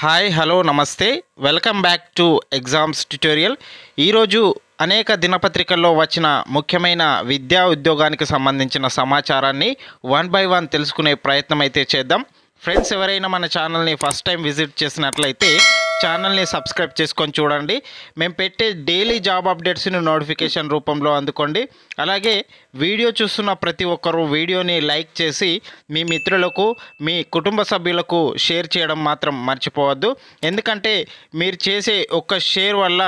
Hi hello నమస్తే welcome back to exams tutorial. ఈరోజు అనేక దినపత్రికల్లో వచ్చిన ముఖ్యమైన విద్యా ఉద్యోగానికి సంబంధించిన సమాచారాన్ని వన్ బై వన్ తెలుసుకునే ప్రయత్నం అయితే చేద్దాం. ఫ్రెండ్స్, ఎవరైనా మన ఛానల్ని ఫస్ట్ టైం విజిట్ చేసినట్లయితే ఛానల్ని సబ్స్క్రైబ్ చేసుకొని చూడండి. మేము పెట్టే డైలీ జాబ్ అప్డేట్స్ని నోటిఫికేషన్ రూపంలో అందుకోండి. అలాగే వీడియో చూస్తున్న ప్రతి ఒక్కరూ వీడియోని లైక్ చేసి మీ మిత్రులకు, మీ కుటుంబ సభ్యులకు షేర్ చేయడం మాత్రం మర్చిపోవద్దు. ఎందుకంటే మీరు చేసే ఒక్క షేర్ వల్ల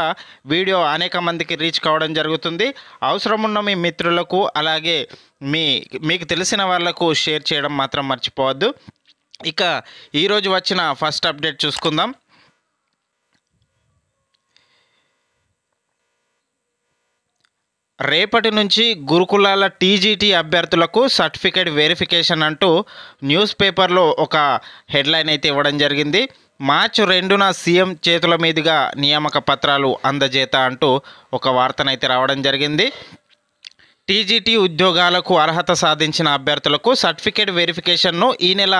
వీడియో అనేక మందికి రీచ్ కావడం జరుగుతుంది. అవసరం ఉన్న మీ మిత్రులకు అలాగే మీకు తెలిసిన వాళ్ళకు షేర్ చేయడం మాత్రం మర్చిపోవద్దు. ఇక ఈరోజు వచ్చిన ఫస్ట్ అప్డేట్ చూసుకుందాం. రేపటి నుంచి గురుకులాల టీజీటీ అభ్యర్థులకు సర్టిఫికేట్ వెరిఫికేషన్ అంటూ న్యూస్ పేపర్లో ఒక హెడ్లైన్ అయితే ఇవ్వడం జరిగింది. మార్చి 2న సీఎం చేతుల మీదుగా నియామక పత్రాలు అందజేత అంటూ ఒక వార్తనైతే రావడం జరిగింది. టీజీటీ ఉద్యోగాలకు అర్హత సాధించిన అభ్యర్థులకు సర్టిఫికేట్ వెరిఫికేషన్ను ఈ నెల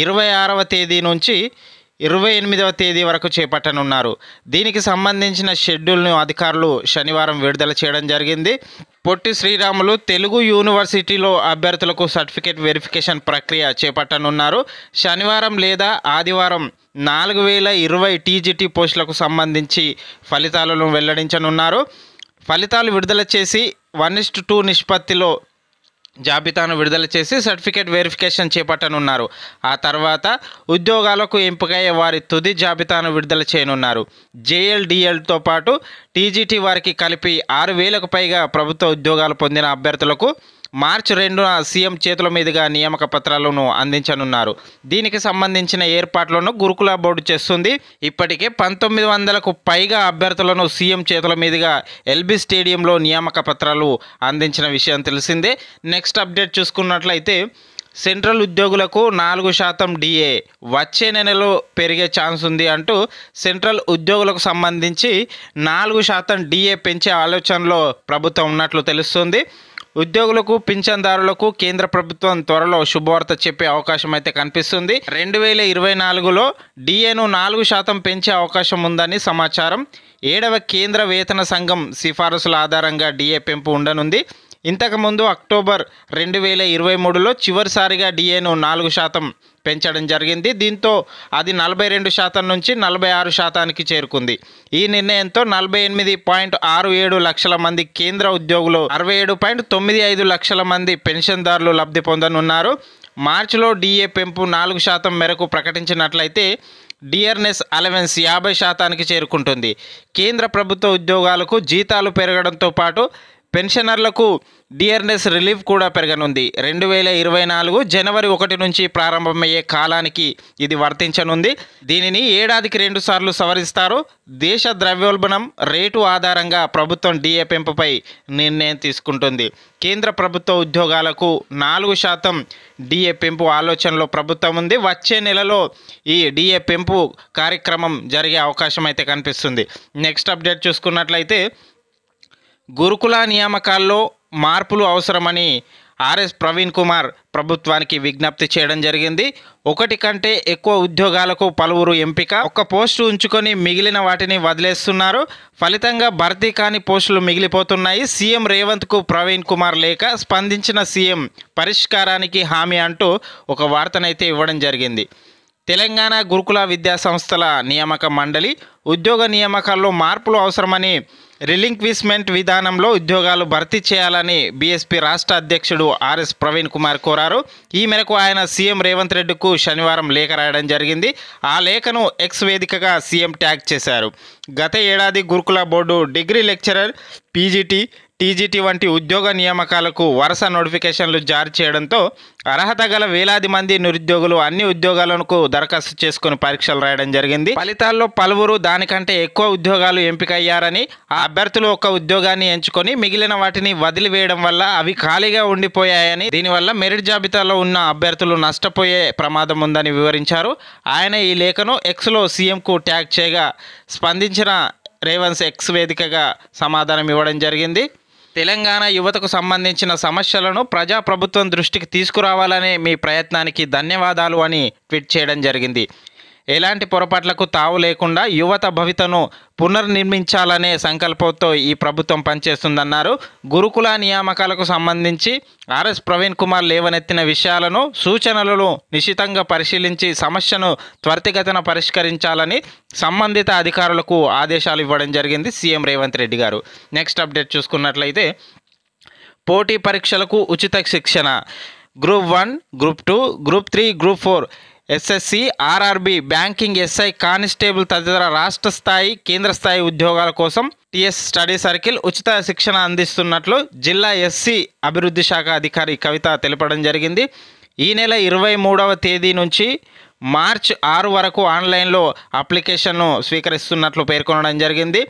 26వ తేదీ నుంచి 28వ తేదీ వరకు చేపట్టనున్నారు. దీనికి సంబంధించిన షెడ్యూల్ను అధికారులు శనివారం విడుదల చేయడం జరిగింది. పొట్టి శ్రీరాములు తెలుగు యూనివర్సిటీలో అభ్యర్థులకు సర్టిఫికేట్ వెరిఫికేషన్ ప్రక్రియ చేపట్టనున్నారు. శనివారం లేదా ఆదివారం 4020 టీజీటీ పోస్టులకు సంబంధించి ఫలితాలను వెల్లడించనున్నారు. ఫలితాలు విడుదల చేసి 1:2 నిష్పత్తిలో జాబితాను విడుదల చేసి సర్టిఫికేట్ వెరిఫికేషన్ చేపట్టనున్నారు. ఆ తర్వాత ఉద్యోగాలకు ఎంపికయ్యే వారి తుది జాబితాను విడుదల చేయనున్నారు. జేఎల్డిఎల్తో పాటు టీజీటీ వారికి కలిపి 6000కు పైగా ప్రభుత్వ ఉద్యోగాలు పొందిన అభ్యర్థులకు మార్చి 2న సీఎం చేతుల మీదుగా నియామక పత్రాలను అందించనున్నారు. దీనికి సంబంధించిన ఏర్పాట్లను గురుకుల బోర్డు చేస్తుంది. ఇప్పటికే 1900కు పైగా అభ్యర్థులను సీఎం చేతుల మీదుగా ఎల్బీ స్టేడియంలో నియామక పత్రాలు అందించిన విషయం తెలిసిందే. నెక్స్ట్ అప్డేట్ చూసుకున్నట్లయితే సెంట్రల్ ఉద్యోగులకు 4% డిఏ వచ్చే నెలలో పెరిగే ఛాన్స్ ఉంది అంటూ సెంట్రల్ ఉద్యోగులకు సంబంధించి 4% డిఏ పెంచే ఆలోచనలో ప్రభుత్వం ఉన్నట్లు తెలుస్తుంది. ఉద్యోగులకు, పింఛన్దారులకు కేంద్ర ప్రభుత్వం త్వరలో శుభవార్త చెప్పే అవకాశం అయితే కనిపిస్తుంది. 2024లో డిఏను 4% పెంచే అవకాశం ఉందని సమాచారం. 7వ కేంద్ర వేతన సంఘం సిఫారసుల ఆధారంగా డిఏ పెంపు ఉండనుంది. ఇంతకుముందు అక్టోబర్ 2023లో చివరిసారిగా డిఏను 4% పెంచడం జరిగింది. దీంతో అది 42% నుంచి 46%కి చేరుకుంది. ఈ నిర్ణయంతో 48.67 లక్షల మంది కేంద్ర ఉద్యోగులు, 67.95 లక్షల మంది పెన్షన్దారులు లబ్ధి పొందనున్నారు. మార్చిలో డిఏ పెంపు 4% మేరకు ప్రకటించినట్లయితే డియర్నెస్ అలవెన్స్ 50%కి చేరుకుంటుంది. కేంద్ర ప్రభుత్వ ఉద్యోగాలకు జీతాలు పెరగడంతో పాటు పెన్షనర్లకు డియర్నెస్ రిలీఫ్ కూడా పెరగనుంది. 2024 జనవరి 1 నుంచి ప్రారంభమయ్యే కాలానికి ఇది వర్తించనుంది. దీనిని ఏడాదికి 2 సార్లు సవరిస్తారు. దేశ ద్రవ్యోల్బణం రేటు ఆధారంగా ప్రభుత్వం డిఏ పెంపుపై నిర్ణయం తీసుకుంటుంది. కేంద్ర ప్రభుత్వ ఉద్యోగాలకు 4% డిఏ పెంపు ఆలోచనలో ప్రభుత్వం ఉంది. వచ్చే నెలలో ఈ డిఏ పెంపు కార్యక్రమం జరిగే అవకాశం అయితే కనిపిస్తుంది. నెక్స్ట్ అప్డేట్ చూసుకున్నట్లయితే గురుకుల నియామకాల్లో మార్పులు అవసరమని ఆర్ఎస్ ప్రవీణ్ కుమార్ ప్రభుత్వానికి విజ్ఞప్తి చేయడం జరిగింది. 1 కంటే ఎక్కువ ఉద్యోగాలకు పలువురు ఎంపిక, ఒక్క పోస్టు ఉంచుకొని మిగిలిన వాటిని వదిలేస్తున్నారు. ఫలితంగా భర్తీ కాని పోస్టులు మిగిలిపోతున్నాయి. సీఎం రేవంత్కు ప్రవీణ్ కుమార్ లేఖ, స్పందించిన సీఎం పరిష్కారానికి హామీ అంటూ ఒక వార్తనైతే ఇవ్వడం జరిగింది. తెలంగాణ గురుకుల విద్యా సంస్థల నియామక మండలి ఉద్యోగ నియామకాల్లో మార్పులు అవసరమని, రిలింక్విష్మెంట్ విధానంలో ఉద్యోగాలు భర్తీ చేయాలని బీఎస్పీ రాష్ట్ర అధ్యక్షుడు ఆర్ఎస్ ప్రవీణ్ కుమార్ కోరారు. ఈ మేరకు ఆయన సీఎం రేవంత్ రెడ్డికు శనివారం లేఖ రాయడం జరిగింది. ఆ లేఖను ఎక్స్ వేదికగా సీఎం ట్యాగ్ చేశారు. గత ఏడాది గురుకుల board degree lecturer, PGT, TGT వంటి ఉద్యోగ నియామకాలకు వరుస నోటిఫికేషన్లు జారీ చేయడంతో అర్హత గల వేలాది మంది నిరుద్యోగులు అన్ని ఉద్యోగాలకు దరఖాస్తు చేసుకుని పరీక్షలు రాయడం జరిగింది. ఫలితాల్లో పలువురు దానికంటే ఎక్కువ ఉద్యోగాలు ఎంపికయ్యారని, ఆ అభ్యర్థులు ఒక ఉద్యోగాన్ని ఎంచుకొని మిగిలిన వాటిని వదిలివేయడం వల్ల అవి ఖాళీగా ఉండిపోయాయని, దీనివల్ల మెరిట్ జాబితాలో ఉన్న అభ్యర్థులు నష్టపోయే ప్రమాదం ఉందని వివరించారు. ఆయన ఈ లేఖను ఎక్స్లో సీఎంకు ట్యాగ్ చేయగా స్పందించిన రేవంత్ ఎక్స్ వేదికగా సమాధానం ఇవ్వడం జరిగింది. తెలంగాణ యువతకు సంబంధించిన సమస్యలను ప్రజాప్రభుత్వం దృష్టికి తీసుకురావాలనే మీ ప్రయత్నానికి ధన్యవాదాలు అని ట్వీట్ చేయడం జరిగింది. ఎలాంటి పొరపాట్లకు తావు లేకుండా యువత భవితను పునర్నిర్మించాలనే సంకల్పంతో ఈ ప్రభుత్వం పనిచేస్తుందన్నారు. గురుకుల నియామకాలకు సంబంధించి ఆర్ఎస్ ప్రవీణ్ కుమార్ లేవనెత్తిన విషయాలను, సూచనలను నిశితంగా పరిశీలించి సమస్యను త్వరితగతిన పరిష్కరించాలని సంబంధిత అధికారులకు ఆదేశాలు ఇవ్వడం జరిగింది సీఎం రేవంత్ రెడ్డి గారు. నెక్స్ట్ అప్డేట్ చూసుకున్నట్లయితే పోటీ పరీక్షలకు ఉచిత శిక్షణ group 1, group 2, group 3, group 4 SSC, RRB, banking, SI, constable తదితర రాష్ట్ర స్థాయి, కేంద్ర స్థాయి ఉద్యోగాల కోసం టీఎస్ స్టడీ సర్కిల్ ఉచిత శిక్షణ అందిస్తున్నట్లు జిల్లా ఎస్సీ అభివృద్ధి శాఖ అధికారి కవిత తెలపడం జరిగింది. ఈ నెల 23వ తేదీ నుంచి మార్చి 6 వరకు ఆన్లైన్లో అప్లికేషన్ను స్వీకరిస్తున్నట్లు పేర్కొనడం జరిగింది.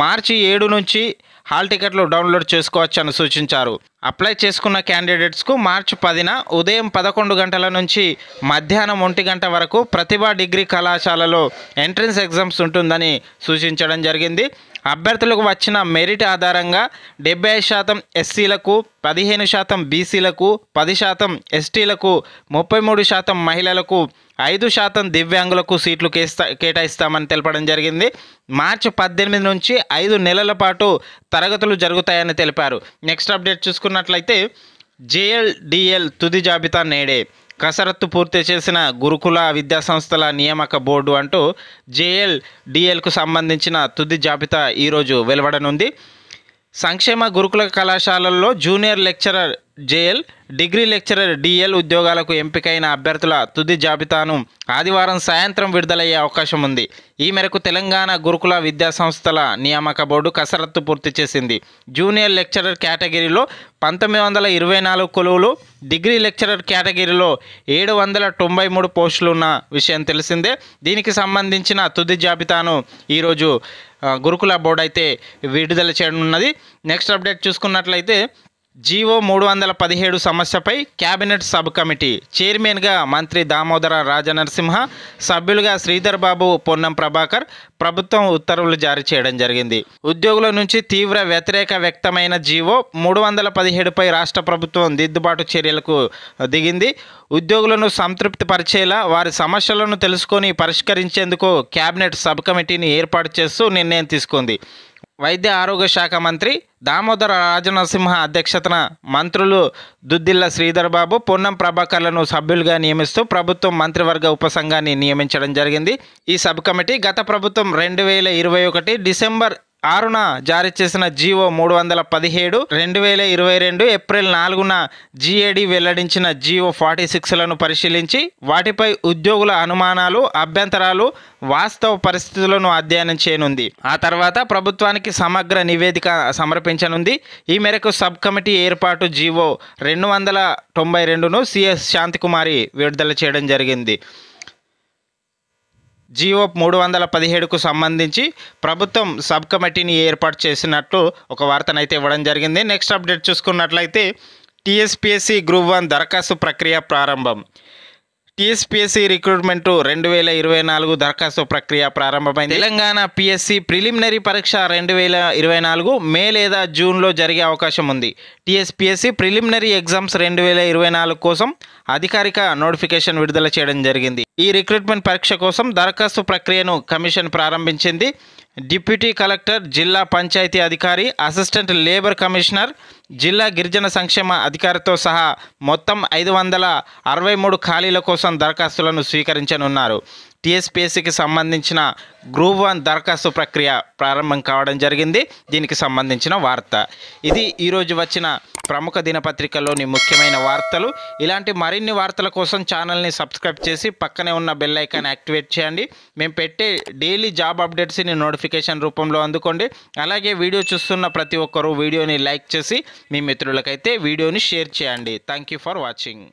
మార్చి 7 నుంచి హాల్ టికెట్లు డౌన్లోడ్ చేసుకోవచ్చని సూచించారు. అప్లై చేసుకున్న క్యాండిడేట్స్కు మార్చి 10న ఉదయం 11 గంటల నుంచి మధ్యాహ్నం 1 గంట వరకు ప్రతిభా డిగ్రీ కళాశాలలో ఎంట్రన్స్ ఎగ్జామ్స్ ఉంటుందని సూచించడం జరిగింది. అభ్యర్థులకు వచ్చిన మెరిట్ ఆధారంగా 75% ఎస్సీలకు, 15% బీసీలకు, 10% ఎస్టీలకు, 33% మహిళలకు, 5% దివ్యాంగులకు సీట్లు కేటాయిస్తామని తెలపడం జరిగింది. మార్చి 18 నుంచి 5 నెలల పాటు తరగతులు జరుగుతాయని తెలిపారు. నెక్స్ట్ అప్డేట్ చూసుకున్నట్లయితే జేఎల్డిఎల్ తుది జాబితా నేడే, కసరత్తు పూర్తి చేసిన గురుకుల విద్యాసంస్థల నియామక బోర్డు అంటూ జేఎల్డిఎల్కు సంబంధించిన తుది జాబితా ఈరోజు వెలువడనుంది. సంక్షేమ గురుకుల కళాశాలల్లో junior lecturer JL, degree lecturer DL ఉద్యోగాలకు ఎంపికైన అభ్యర్థుల తుది జాబితాను ఆదివారం సాయంత్రం విడుదలయ్యే అవకాశం ఉంది. ఈ మేరకు తెలంగాణ గురుకుల విద్యాసంస్థల నియామక బోర్డు కసరత్తు పూర్తి చేసింది. జూనియర్ లెక్చరర్ కేటగిరీలో 1924 కొలువులు, డిగ్రీ లెక్చరర్ కేటగిరీలో 793 పోస్టులు ఉన్న విషయం తెలిసిందే. దీనికి సంబంధించిన తుది జాబితాను ఈరోజు గురుకుల బోర్డు అయితే విడుదల చేయనున్నది. నెక్స్ట్ అప్డేట్ చూసుకున్నట్లయితే జీవో 317 సమస్యపై కేబినెట్ సబ్ కమిటీ చైర్మన్గా మంత్రి దామోదర రాజనరసింహ, సభ్యులుగా శ్రీధర్ బాబు, పొన్నం ప్రభాకర్. ప్రభుత్వం ఉత్తర్వులు జారీ చేయడం జరిగింది. ఉద్యోగుల నుంచి తీవ్ర వ్యతిరేక వ్యక్తమైన జీవో 317పై రాష్ట్ర ప్రభుత్వం దిద్దుబాటు చర్యలకు దిగింది. ఉద్యోగులను సంతృప్తి పరిచేలా వారి సమస్యలను తెలుసుకొని పరిష్కరించేందుకు కేబినెట్ సబ్ కమిటీని ఏర్పాటు చేస్తూ నిర్ణయం తీసుకుంది. వైద్య ఆరోగ్య శాఖ మంత్రి దామోదర రాజనరసింహ అధ్యక్షతన మంత్రులు దుద్దిల్ల శ్రీధర్ బాబు, పొన్నం ప్రభాకర్లను సభ్యులుగా నియమిస్తూ ప్రభుత్వం మంత్రివర్గ ఉపసంఘాన్ని నియమించడం జరిగింది. ఈ సబ్ కమిటీ గత ప్రభుత్వం 2021 డిసెంబర్ 6న జారీ చేసిన జీవో 317, 2022 ఏప్రిల్ 4న జీఏడీ వెల్లడించిన జీవో 46లను పరిశీలించి వాటిపై ఉద్యోగుల అనుమానాలు, అభ్యంతరాలు, వాస్తవ పరిస్థితులను అధ్యయనం చేయనుంది. ఆ తర్వాత ప్రభుత్వానికి సమగ్ర నివేదిక సమర్పించనుంది. ఈ మేరకు సబ్ కమిటీ ఏర్పాటు జీవో 292ను సిఎస్ శాంతికుమారి విడుదల చేయడం జరిగింది. జీవో 317కు సంబంధించి ప్రభుత్వం సబ్ కమిటీని ఏర్పాటు చేసినట్టు ఒక వార్తనైతే ఇవ్వడం జరిగింది. నెక్స్ట్ అప్డేట్ చూసుకున్నట్లయితే టీఎస్పీఎస్సీ గ్రూప్ 1 దరఖాస్తు ప్రక్రియ ప్రారంభం. టీఎస్పీఎస్సీ రిక్రూట్మెంట్ 2024 దరఖాస్తు ప్రక్రియ ప్రారంభమైంది. తెలంగాణ పిఎస్సి ప్రిలిమినరీ పరీక్ష 2024 మే లేదా జూన్లో జరిగే అవకాశం ఉంది. టీఎస్పీఎస్సీ ప్రిలిమినరీ ఎగ్జామ్స్ 2024 కోసం అధికారిక నోటిఫికేషన్ విడుదల చేయడం జరిగింది. ఈ రిక్రూట్మెంట్ పరీక్ష కోసం దరఖాస్తు ప్రక్రియను కమిషన్ ప్రారంభించింది. డిప్యూటీ కలెక్టర్, జిల్లా పంచాయతీ అధికారి, అసిస్టెంట్ లేబర్ కమిషనర్, జిల్లా గిరిజన సంక్షేమ అధికారితో సహా మొత్తం 563 ఖాళీల కోసం దరఖాస్తులను స్వీకరించనున్నారు. టీఎస్పీఎస్సీకి సంబంధించిన గ్రూప్ 1 దరఖాస్తు ప్రక్రియ ప్రారంభం కావడం జరిగింది. దీనికి సంబంధించిన వార్త ఇది. ఈరోజు వచ్చిన ప్రముఖ దినపత్రికల్లోని ముఖ్యమైన వార్తలు. ఇలాంటి మరిన్ని వార్తల కోసం ఛానల్ని సబ్స్క్రైబ్ చేసి పక్కనే ఉన్న బెల్ ఐకాన్ యాక్టివేట్ చేయండి. మేము పెట్టే డైలీ జాబ్ అప్డేట్స్ని నోటిఫికేషన్ రూపంలో అందుకోండి. అలాగే వీడియో చూస్తున్న ప్రతి ఒక్కరూ వీడియోని లైక్ చేసి మీ మిత్రులకైతే వీడియోని షేర్ చేయండి. Thank you for watching.